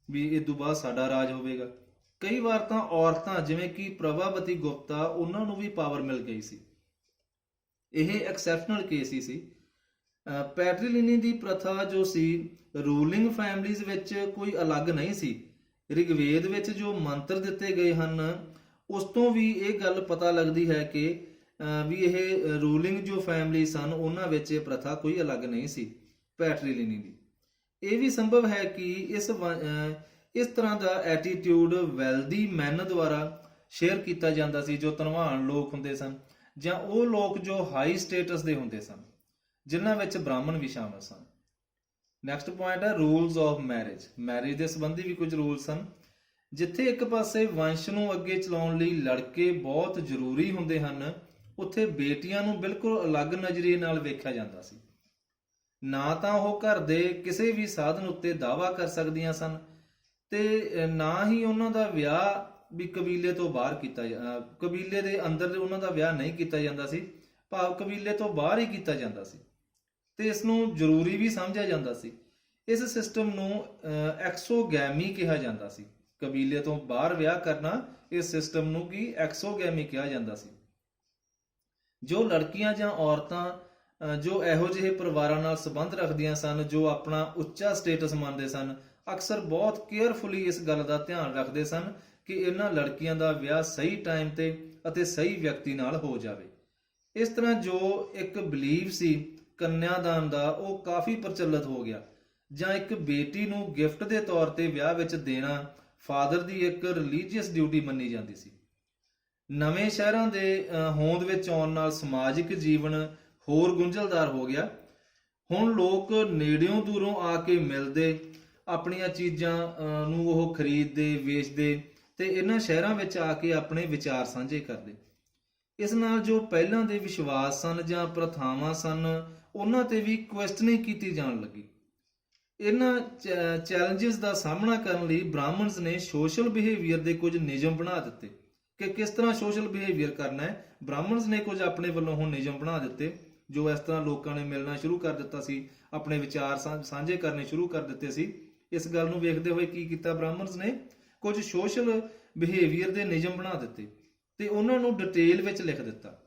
ਵੀ ਇਹ ਤੋਂ ਬਾਅਦ ਸਾਡਾ ਰਾਜ ਹੋਵੇਗਾ। ਕਈ ਵਾਰ ਤਾਂ ਔਰਤਾਂ ਜਿਵੇਂ ਕਿ ਪ੍ਰਭਾਵਤੀ ਗੁਪਤਾ ਉਹਨਾਂ ਨੂੰ ਵੀ ਪਾਵਰ ਮਿਲ ਗਈ ਸੀ। ਇਹ ਐਕਸੈਪਸ਼ਨਲ ਕੇਸ ਹੀ ਸੀ। ਪੈਟਰੀਲਿਨੀ ਦੀ ਪ੍ਰਥਾ ਜੋ ਸੀ ਰੂਲਿੰਗ ਫੈਮਲੀਜ਼ ਵਿੱਚ ਕੋਈ ਅਲੱਗ ਨਹੀਂ ਸੀ। ਰਿਗਵੇਦ ਵਿੱਚ ਜੋ ਮੰਤਰ ਦਿੱਤੇ ਗਏ ਹਨ ਉਸ ਤੋਂ ਵੀ ਇਹ ਗੱਲ ਪਤਾ ਲੱਗਦੀ ਹੈ ਕਿ ਵੀ ਇਹ ਰੂਲਿੰਗ ਜੋ ਫੈਮਲੀ ਸਨ ਉਹਨਾਂ ਵਿੱਚ ਇਹ ਪ੍ਰਥਾ ਕੋਈ ਅਲੱਗ ਨਹੀਂ ਸੀ ਪੈਟਰੀਲਿਨੀ ਦੀ। ਇਹ ਵੀ ਸੰਭਵ ਹੈ ਕਿ ਇਸ ਤਰ੍ਹਾਂ ਦਾ ਐਟੀਟਿਊਡ ਵੈਲਦੀ ਮੈਨ ਦੁਆਰਾ ਸ਼ੇਅਰ ਕੀਤਾ ਜਾਂਦਾ ਸੀ ਜੋ ਧਨਵਾਨ ਲੋਕ ਹੁੰਦੇ ਸਨ, ਜਾਂ ਉਹ ਲੋਕ ਜੋ ਹਾਈ ਸਟੇਟਸ ਦੇ ਹੁੰਦੇ ਸਨ ਜਿਨ੍ਹਾਂ ਵਿੱਚ ਬ੍ਰਾਹਮਣ ਵੀ ਸ਼ਾਮਲ ਸਨ। ਨੈਕਸਟ ਪੁਆਇੰਟ ਹੈ ਰੂਲਸ ਆਫ ਮੈਰਿਜ। ਮੈਰਿਜ ਦੇ ਸੰਬੰਧੀ ਵੀ ਕੁਝ ਰੂਲ ਸਨ। ਜਿੱਥੇ ਇੱਕ ਪਾਸੇ ਵੰਸ਼ ਨੂੰ ਅੱਗੇ ਚਲਾਉਣ ਲਈ ਲੜਕੇ ਬਹੁਤ ਜ਼ਰੂਰੀ ਹੁੰਦੇ ਹਨ, ਉੱਥੇ ਬੇਟੀਆਂ ਨੂੰ ਬਿਲਕੁਲ ਅਲੱਗ ਨਜ਼ਰੀਏ ਨਾਲ ਵੇਖਿਆ ਜਾਂਦਾ ਸੀ। ਨਾ ਤਾਂ ਉਹ ਘਰ ਦੇ ਕਿਸੇ ਵੀ ਸਾਧਨ ਉੱਤੇ ਦਾਅਵਾ ਕਰ ਸਕਦੀਆਂ ਸਨ ਤੇ ਨਾ ਹੀ ਉਹਨਾਂ ਦਾ ਵਿਆਹ ਵੀ ਕਬੀਲੇ ਤੋਂ ਬਾਹਰ ਕਬੀਲੇ ਦੇ ਅੰਦਰ ਉਹਨਾਂ ਦਾ ਵਿਆਹ ਨਹੀਂ ਕੀਤਾ ਜਾਂਦਾ ਸੀ, ਭਾਵ ਕਬੀਲੇ ਤੋਂ ਬਾਹਰ ਹੀ ਕੀਤਾ ਜਾਂਦਾ ਸੀ ਤੇ ਇਸ ਨੂੰ ਜ਼ਰੂਰੀ ਵੀ ਸਮਝਿਆ ਜਾਂਦਾ ਸੀ। ਇਸ ਸਿਸਟਮ ਨੂੰ ਐਕਸੋਗੈਮੀ ਕਿਹਾ ਜਾਂਦਾ ਸੀ। ਕਬੀਲੇ ਤੋਂ ਬਾਹਰ ਵਿਆਹ ਕਰਨਾ ਇਸ ਸਿਸਟਮ ਨੂੰ ਕੀ ਐਕਸੋਗੈਮੀ ਕਿਹਾ ਜਾਂਦਾ ਸੀ। ਜੋ ਲੜਕੀਆਂ ਜਾਂ ਔਰਤਾਂ ਜੋ ਇਹੋ ਜਿਹੇ ਪਰਿਵਾਰਾਂ ਨਾਲ ਸੰਬੰਧ ਰੱਖਦੀਆਂ ਸਨ ਜੋ ਆਪਣਾ ਉੱਚਾ ਸਟੇਟਸ ਮੰਨਦੇ ਸਨ, ਅਕਸਰ ਬਹੁਤ ਕੇਅਰਫੁਲੀ ਇਸ ਗੱਲ ਦਾ ਧਿਆਨ ਰੱਖਦੇ ਸਨ ਕਿ ਇਹਨਾਂ ਲੜਕੀਆਂ ਦਾ ਵਿਆਹ ਸਹੀ ਟਾਈਮ ਤੇ ਅਤੇ ਸਹੀ ਵਿਅਕਤੀ ਨਾਲ ਹੋ ਜਾਵੇ। ਇਸ ਤਰ੍ਹਾਂ ਜੋ ਇੱਕ ਬਿਲੀਵ ਸੀ ਕੰਨਿਆਦਾਨ ਦਾ ਉਹ ਕਾਫੀ ਪ੍ਰਚਲਿਤ ਹੋ ਗਿਆ, ਜਾਂ ਇੱਕ ਬੇਟੀ ਨੂੰ ਗਿਫਟ ਦੇ ਤੌਰ ਤੇ ਵਿਆਹ ਵਿੱਚ ਦੇਣਾ ਫਾਦਰ ਦੀ ਇੱਕ ਰਿਲੀਜੀਅਸ ਡਿਊਟੀ ਮੰਨੀ ਜਾਂਦੀ ਸੀ। ਨਵੇਂ ਸ਼ਹਿਰਾਂ ਦੇ ਹੋਂਦ ਵਿੱਚ ਆਉਣ ਨਾਲ ਸਮਾਜਿਕ ਜੀਵਨ ਹੋਰ ਗੁੰਝਲਦਾਰ ਹੋ ਗਿਆ। ਹੁਣ ਲੋਕ ਨੇੜਿਓਂ ਦੂਰੋਂ ਆ ਕੇ ਮਿਲਦੇ, ਆਪਣੀਆਂ ਚੀਜ਼ਾਂ ਨੂੰ ਉਹ ਖਰੀਦਦੇ ਵੇਚਦੇ ਤੇ ਇਹਨਾਂ ਸ਼ਹਿਰਾਂ ਵਿੱਚ ਆ ਕੇ ਆਪਣੇ ਵਿਚਾਰ ਸਾਂਝੇ ਕਰਦੇ। ਇਸ ਨਾਲ ਜੋ ਪਹਿਲਾਂ ਦੇ ਵਿਸ਼ਵਾਸ ਸਨ ਜਾਂ ਪ੍ਰਥਾਵਾਂ ਸਨ ਉਹਨਾਂ ਤੇ ਵੀ ਕੁਐਸਚਨਿੰਗ ਕੀਤੀ ਜਾਣ ਲੱਗੀ। ਇਹਨਾਂ ਚੈਲੰਜਸ ਦਾ ਸਾਹਮਣਾ ਕਰਨ ਲਈ ਬ੍ਰਾਹਮਣਸ ਨੇ ਸੋਸ਼ਲ ਬਿਹੇਵੀਅਰ ਦੇ ਕੁਝ ਨਿਯਮ ਬਣਾ ਦਿੱਤੇ ਕਿ ਕਿਸ ਤਰ੍ਹਾਂ ਸੋਸ਼ਲ ਬਿਹੇਵੀਅਰ ਕਰਨਾ ਹੈ। ਬ੍ਰਾਹਮਣਸ ਨੇ ਕੁਝ ਆਪਣੇ ਵੱਲੋਂ ਹੁਣ ਨਿਯਮ ਬਣਾ ਦਿੱਤੇ, ਜੋ ਇਸ ਤਰ੍ਹਾਂ ਲੋਕਾਂ ਨੇ ਮਿਲਣਾ ਸ਼ੁਰੂ ਕਰ ਦਿੱਤਾ ਸੀ, ਆਪਣੇ ਵਿਚਾਰ ਸਾਂਝੇ ਕਰਨੇ ਸ਼ੁਰੂ ਕਰ ਦਿੱਤੇ ਸੀ। ਇਸ ਗੱਲ ਨੂੰ ਵੇਖਦੇ ਹੋਏ ਕੀ ਕੀਤਾ ਬ੍ਰਾਹਮਣਸ ਨੇ, ਕੁਝ ਸੋਸ਼ਲ ਬਿਹੇਵੀਅਰ ਦੇ ਨਿਯਮ ਬਣਾ ਦਿੱਤੇ ਤੇ ਉਹਨਾਂ ਨੂੰ ਡਿਟੇਲ ਵਿੱਚ ਲਿਖ ਦਿੱਤਾ।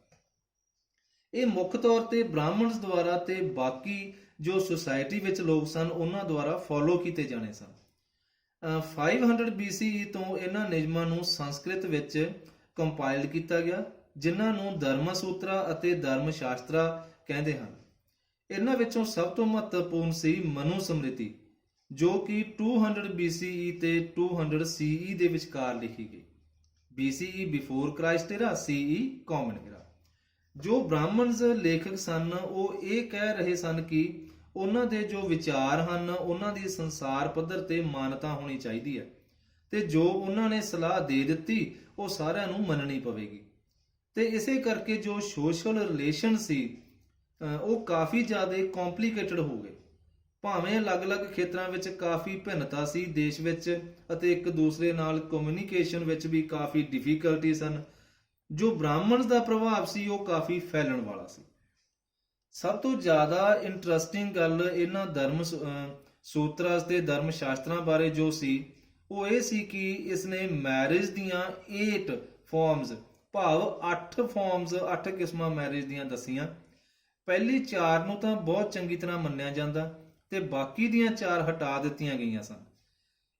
ਇਹ ਮੁੱਖ ਤੌਰ ਤੇ ਬ੍ਰਾਹਮਣਸ ਦੁਆਰਾ ਤੇ ਬਾਕੀ ਜੋ ਸੁਸਾਇਟੀ ਵਿੱਚ ਲੋਕ ਸਨ ਉਹਨਾਂ ਦੁਆਰਾ ਫੋਲੋ ਕੀਤੇ ਜਾਣੇ ਸਨ। 500 BCE ਤੋਂ ਇਹਨਾਂ ਨਿਯਮਾਂ ਨੂੰ ਸੰਸਕ੍ਰਿਤ ਵਿੱਚ ਕੰਪਾਈਲ ਕੀਤਾ ਗਿਆ, ਜਿਨ੍ਹਾਂ ਨੂੰ ਧਰਮ ਸੂਤਰਾ ਅਤੇ ਧਰਮ ਸ਼ਾਸਤਰਾ ਕਹਿੰਦੇ ਹਨ। ਇਹਨਾਂ ਵਿੱਚੋਂ ਸਭ ਤੋਂ ਮਹੱਤਵਪੂਰਨ ਸੀ ਮਨੂ ਸਮ੍ਰਿਤੀ, ਜੋ ਕਿ 200 BCE ਤੇ 200 CE ਦੇ ਵਿਚਕਾਰ ਲਿਖੀ ਗਈ। BCE before Christ era, CE common era. ਜੋ ਬ੍ਰਾਹਮਣਸ ਲੇਖਕ ਸਨ ਉਹ ਇਹ ਕਹਿ ਰਹੇ ਸਨ ਕਿ ਉਹਨਾਂ ਦੇ ਜੋ ਵਿਚਾਰ ਹਨ ਉਹਨਾਂ ਦੀ ਸੰਸਾਰ ਪੱਧਰ ਤੇ ਮਾਨਤਾ ਹੋਣੀ ਚਾਹੀਦੀ ਹੈ ਤੇ ਜੋ ਉਹਨਾਂ ਨੇ ਸਲਾਹ ਦੇ ਦਿੱਤੀ ਉਹ ਸਾਰਿਆਂ ਨੂੰ ਮੰਨਣੀ ਪਵੇਗੀ। ਤੇ ਇਸੇ ਕਰਕੇ ਜੋ ਸੋਸ਼ਲ ਰਿਲੇਸ਼ਨ ਸੀ ਉਹ ਕਾਫੀ ਜ਼ਿਆਦਾ ਕੰਪਲਿਕੇਟਡ ਹੋ ਗਏ। ਭਾਵੇਂ ਅਲੱਗ-ਅਲੱਗ ਖੇਤਰਾਂ ਵਿੱਚ ਕਾਫੀ ਭਿੰਨਤਾ ਸੀ ਦੇਸ਼ ਵਿੱਚ ਅਤੇ ਇੱਕ ਦੂਸਰੇ ਨਾਲ ਕਮਿਊਨੀਕੇਸ਼ਨ ਵਿੱਚ ਵੀ ਕਾਫੀ ਡਿਫਿਕਲਟੀ ਸਨ। ਜੋ ਬ੍ਰਾਹਮਣਸ ਦਾ ਪ੍ਰਭਾਵ ਸੀ ਉਹ ਕਾਫੀ ਫੈਲਣ ਵਾਲਾ ਸੀ। ਸਭ ਤੋਂ ਜ਼ਿਆਦਾ ਇੰਟਰਸਟਿੰਗ ਗੱਲ ਇਹਨਾਂ ਧਰਮ ਸੂਤਰਾਂ ਤੇ ਧਰਮ ਸ਼ਾਸਤਰਾਂ ਬਾਰੇ ਜੋ ਸੀ ਉਹ ਇਹ ਸੀ ਕਿ ਇਸਨੇ ਮੈਰਿਜ ਦੀਆਂ 8 ਫਾਰਮਸ, ਭਾਵ 8 ਫਾਰਮਸ, 8 ਕਿਸਮਾਂ ਮੈਰਿਜ ਦੀਆਂ ਦੱਸੀਆਂ। ਪਹਿਲੀ 4 ਨੂੰ ਤਾਂ ਬਹੁਤ ਚੰਗੀ ਤਰ੍ਹਾਂ ਮੰਨਿਆ ਜਾਂਦਾ ਤੇ ਬਾਕੀ ਦੀਆਂ 4 ਹਟਾ ਦਿੱਤੀਆਂ ਗਈਆਂ ਸਨ।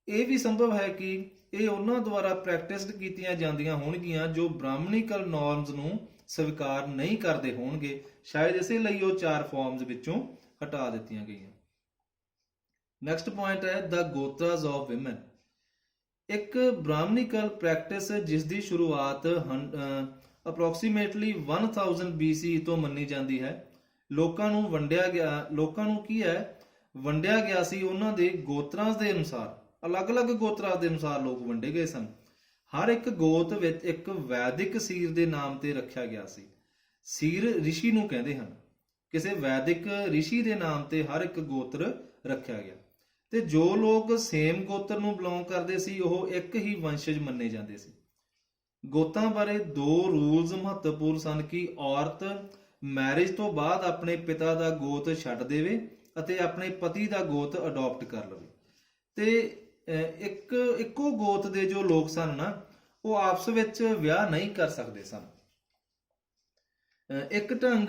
ਇਹ ਵੀ ਸੰਭਵ ਹੈ ਕਿ ਇਹ ਉਹਨਾਂ ਦੁਆਰਾ ਪ੍ਰੈਕਟਿਸਡ ਕੀਤੀਆਂ ਜਾਂਦੀਆਂ ਹੋਣਗੀਆਂ ਜੋ ਬ੍ਰਾਹਮਣਿਕਲ ਨਾਰਮਸ ਨੂੰ ਸਵੀਕਾਰ ਨਹੀਂ ਕਰਦੇ ਹੋਣਗੇ, ਸ਼ਾਇਦ ਇਸੇ ਲਈ ਉਹ 4 ਫਾਰਮਸ ਵਿੱਚੋਂ ਹਟਾ ਦਿੱਤੀਆਂ ਗਈਆਂ। ਨੈਕਸਟ ਪੁਆਇੰਟ ਹੈ ਦ ਗੋਤਰਾਸ ਆਫ ਵਿਮਨ। ਇੱਕ ਬ੍ਰਾਹਮਣਿਕਲ ਪ੍ਰੈਕਟਿਸ ਜਿਸ ਦੀ ਸ਼ੁਰੂਆਤ ਅਪਰੋਕਸੀਮੇਟਲੀ 1000 BCE ਤੋਂ ਮੰਨੀ ਜਾਂਦੀ ਹੈ। ਲੋਕਾਂ ਨੂੰ ਵੰਡਿਆ ਗਿਆ ਸੀ ਉਹਨਾਂ ਦੇ ਗੋਤਰਾਂ ਦੇ ਅਨੁਸਾਰ, ਅਲੱਗ-ਅਲੱਗ ਗੋਤਰਾਂ ਦੇ ਅਨੁਸਾਰ ਲੋਕ ਵੰਡੇ ਗਏ ਸਨ। ਹਰ ਇੱਕ ਗੋਤ ਵਿੱਚ ਇੱਕ ਵੈਦਿਕ ਸੀਰ ਦੇ ਨਾਮ ਤੇ ਰੱਖਿਆ ਗਿਆ ਸੀ। ਸੀਰ ਰਿਸ਼ੀ ਨੂੰ ਕਹਿੰਦੇ ਹਨ। ਕਿਸੇ ਵੈਦਿਕ ਰਿਸ਼ੀ ਦੇ ਨਾਮ ਤੇ ਹਰ ਇੱਕ ਗੋਤਰ ਰੱਖਿਆ ਗਿਆ ਤੇ ਜੋ ਲੋਕ ਸੇਮ ਗੋਤਰ ਨੂੰ ਬਿਲੋਂਗ ਕਰਦੇ ਸੀ ਉਹ ਇੱਕ ਹੀ ਵੰਸ਼ਜ ਮੰਨੇ ਜਾਂਦੇ ਸੀ। ਗੋਤਾਂ ਬਾਰੇ 2 ਰੂਲਸ ਮਹੱਤਵਪੂਰਨ ਸਨ ਕਿ ਔਰਤ ਮੈਰਿਜ ਤੋਂ ਬਾਅਦ ਆਪਣੇ ਪਿਤਾ ਦਾ ਗੋਤ ਛੱਡ ਦੇਵੇ ਅਤੇ ਆਪਣੇ ਪਤੀ ਦਾ ਗੋਤ ਅਡਾਪਟ ਕਰ ਲਵੇ। ਤੇ ਇੱਕੋ ਗੋਤ ਦੇ ਜੋ ਲੋਕ ਸਨ ਨਾ ਉਹ ਆਪਸ ਵਿੱਚ ਵਿਆਹ ਨਹੀਂ ਕਰ ਸਕਦੇ ਸਨ। ਇੱਕ ਢੰਗ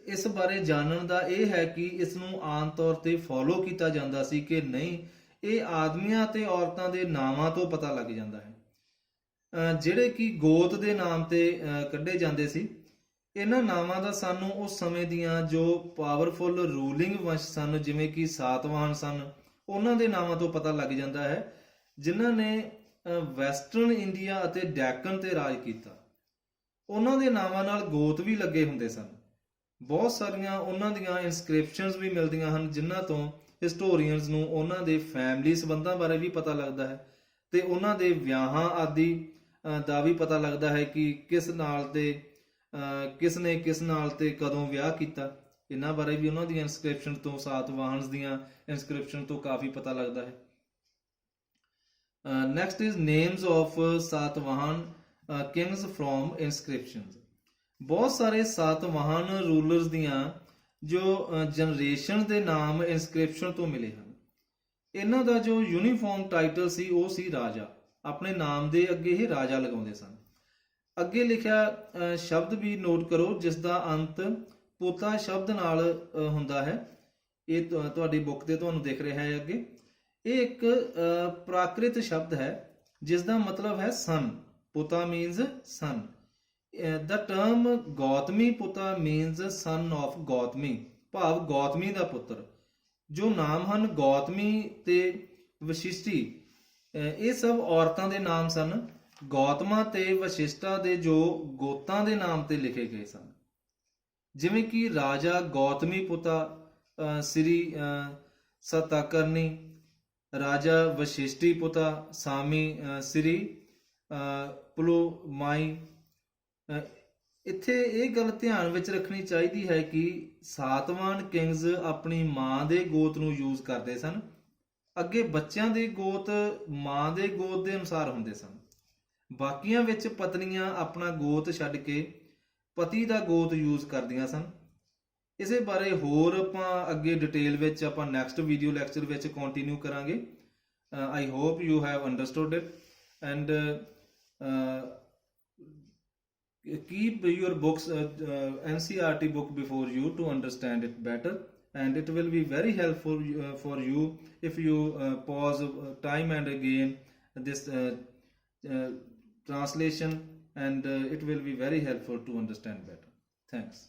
ਇਸ ਬਾਰੇ ਜਾਣਨ ਦਾ ਇਹ ਹੈ ਕਿ ਇਸ ਨੂੰ ਆਮ ਤੌਰ ਤੇ ਫੋਲੋ ਕੀਤਾ ਜਾਂਦਾ ਸੀ ਕਿ ਨਹੀਂ, ਇਹ ਆਦਮੀਆਂ ਤੇ ਔਰਤਾਂ ਦੇ ਨਾਵਾਂ ਤੋਂ ਪਤਾ ਲੱਗ ਜਾਂਦਾ ਹੈ, ਜਿਹੜੇ ਕਿ ਗੋਤ ਦੇ ਨਾਮ ਤੇ ਕੱਢੇ ਜਾਂਦੇ ਸੀ। ਇਹਨਾਂ ਨਾਵਾਂ ਦਾ ਸਾਨੂੰ ਉਸ ਸਮੇਂ ਦੀਆਂ ਜੋ ਪਾਵਰਫੁਲ ਰੂਲਿੰਗ ਵੰਸ਼ ਸਨ, ਜਿਵੇਂ ਕਿ ਸਾਤਵਾਹਨ ਸਨ, ਉਹਨਾਂ ਦੇ ਨਾਵਾਂ ਤੋਂ ਪਤਾ ਲੱਗ ਜਾਂਦਾ ਹੈ, ਜਿਨ੍ਹਾਂ ਨੇ ਵੈਸਟਰਨ ਇੰਡੀਆ ਅਤੇ ਡੈਕਨ ਤੇ ਰਾਜ ਕੀਤਾ। ਉਹਨਾਂ ਦੇ ਨਾਵਾਂ ਨਾਲ ਗੋਤ ਵੀ ਲੱਗੇ ਹੁੰਦੇ ਸਨ। ਬਹੁਤ ਸਾਰੀਆਂ ਉਹਨਾਂ ਦੀਆਂ ਇਨਸਕ੍ਰਿਪਸ਼ਨਸ ਵੀ ਮਿਲਦੀਆਂ ਹਨ, ਜਿਨ੍ਹਾਂ ਤੋਂ ਹਿਸਟੋਰੀਅਨਸ ਨੂੰ ਉਹਨਾਂ ਦੇ ਫੈਮਿਲੀ ਸੰਬੰਧਾਂ ਬਾਰੇ ਵੀ ਪਤਾ ਲੱਗਦਾ ਹੈ ਤੇ ਉਹਨਾਂ ਦੇ ਵਿਆਹਾਂ ਆਦਿ ਦਾ ਵੀ ਪਤਾ ਲੱਗਦਾ ਹੈ ਕਿ ਕਿਸ ਨੇ ਕਿਸ ਨਾਲ ਤੇ ਕਦੋਂ ਵਿਆਹ ਕੀਤਾ। ਇਹਨਾਂ ਬਾਰੇ ਵੀ ਉਹਨਾਂ ਦੀਆਂ ਇਨਸਕ੍ਰਿਪਸ਼ਨ ਤੋਂ, ਸਾਤਵਾਹਨਸ ਦੀਆਂ ਇਨਸਕ੍ਰਿਪਸ਼ਨ ਤੋਂ ਕਾਫੀ ਪਤਾ ਲੱਗਦਾ ਹੈ। Next is names of Satavahana kings from inscriptions. ਬਹੁਤ ਸਾਰੇ ਸਾਤਵਾਹਨ ਰੂਲਰਸ ਦੀਆਂ ਜੋ ਜਨਰੇਸ਼ਨ ਦੇ ਨਾਮ ਇਨਸਕ੍ਰਿਪਸ਼ਨ ਤੋਂ ਮਿਲੇ ਹਨ। ਇਹਨਾਂ ਦਾ ਜੋ ਯੂਨੀਫਾਰਮ ਟਾਈਟਲ ਸੀ ਉਹ ਸੀ ਰਾਜਾ। ਆਪਣੇ ਨਾਮ ਦੇ ਅੱਗੇ ਇਹ ਰਾਜਾ ਲਗਾਉਂਦੇ ਸਨ। ਅੱਗੇ ਲਿਖਿਆ ਸ਼ਬਦ ਵੀ ਨੋਟ ਕਰੋ ਜਿਸ ਦਾ ਅੰਤ ਪੋਤਾ ਸ਼ਬਦ ਨਾਲ ਹੁੰਦਾ ਹੈ। ਇਹ ਤੁਹਾਡੀ ਬੁੱਕ ਤੇ ਤੁਹਾਨੂੰ ਦਿਖ ਰਿਹਾ ਹੈ ਅੱਗੇ। ਇਹ ਇੱਕ ਪ੍ਰਾਕ੍ਰਿਤ ਸ਼ਬਦ ਹੈ ਜਿਸ ਦਾ ਮਤਲਬ ਹੈ son. Putta means son. The term Gautami putta means son of Gautami, ਭਾਵ ਗੌਤਮੀ ਦਾ ਪੁੱਤਰ। ਜੋ ਨਾਮ ਹਨ ਗੌਤਮੀ ਤੇ ਵਸ਼ਿਸ਼ਟੀ, ਇਹ ਸਭ ਔਰਤਾਂ ਦੇ ਨਾਮ ਸਨ। ਗੌਤਮਾ ਤੇ ਵਸ਼ਿਸ਼ਟਾ ਦੇ ਜੋ ਗੋਤਾਂ ਦੇ ਨਾਮ ਤੇ ਲਿਖੇ ਗਏ ਸਨ, ਜਿਵੇਂ ਕਿ ਰਾਜਾ ਗੌਤਮੀ ਪੁੱਤਾ ਸ੍ਰੀ ਸਤਾਕਰਨੀ, ਰਾਜਾ ਵਸ਼ਿਸ਼ਟੀ ਪੁੱਤਾ ਸਾਮੀ ਸ੍ਰੀ ਪੁਲੋਮਾਈ। ਇੱਥੇ ਇਹ ਗੱਲ ਧਿਆਨ ਵਿੱਚ ਰੱਖਣੀ ਚਾਹੀਦੀ ਹੈ ਕਿ ਸਾਤਵਾਹਨ ਕਿੰਗਸ ਆਪਣੀ ਮਾਂ ਦੇ ਗੋਤ ਨੂੰ ਯੂਜ਼ ਕਰਦੇ ਸਨ ਅੱਗੇ ਬੱਚਿਆਂ ਦੀ ਗੋਤ ਮਾਂ ਦੇ ਗੋਤ ਦੇ ਅਨੁਸਾਰ ਹੁੰਦੇ ਸਨ। ਬਾਕੀਆਂ ਵਿੱਚ ਪਤਨੀਆਂ ਆਪਣਾ ਗੋਤ ਛੱਡ ਕੇ ਪਤੀ ਦਾ ਗੋਤ ਯੂਜ਼ ਕਰਦੀਆਂ ਸਨ। ਇਸੇ ਬਾਰੇ ਹੋਰ ਆਪਾਂ ਅੱਗੇ ਡਿਟੇਲ ਵਿੱਚ ਆਪਾਂ ਨੈਕਸਟ ਵੀਡੀਓ ਲੈਕਚਰ ਵਿੱਚ ਕੰਟੀਨਿਊ ਕਰਾਂਗੇ। I hope you have understood it and keep your books NCERT book before you to understand it better, and it will be very helpful for you if you pause time and again this translation, and it will be very helpful to understand better. Thanks.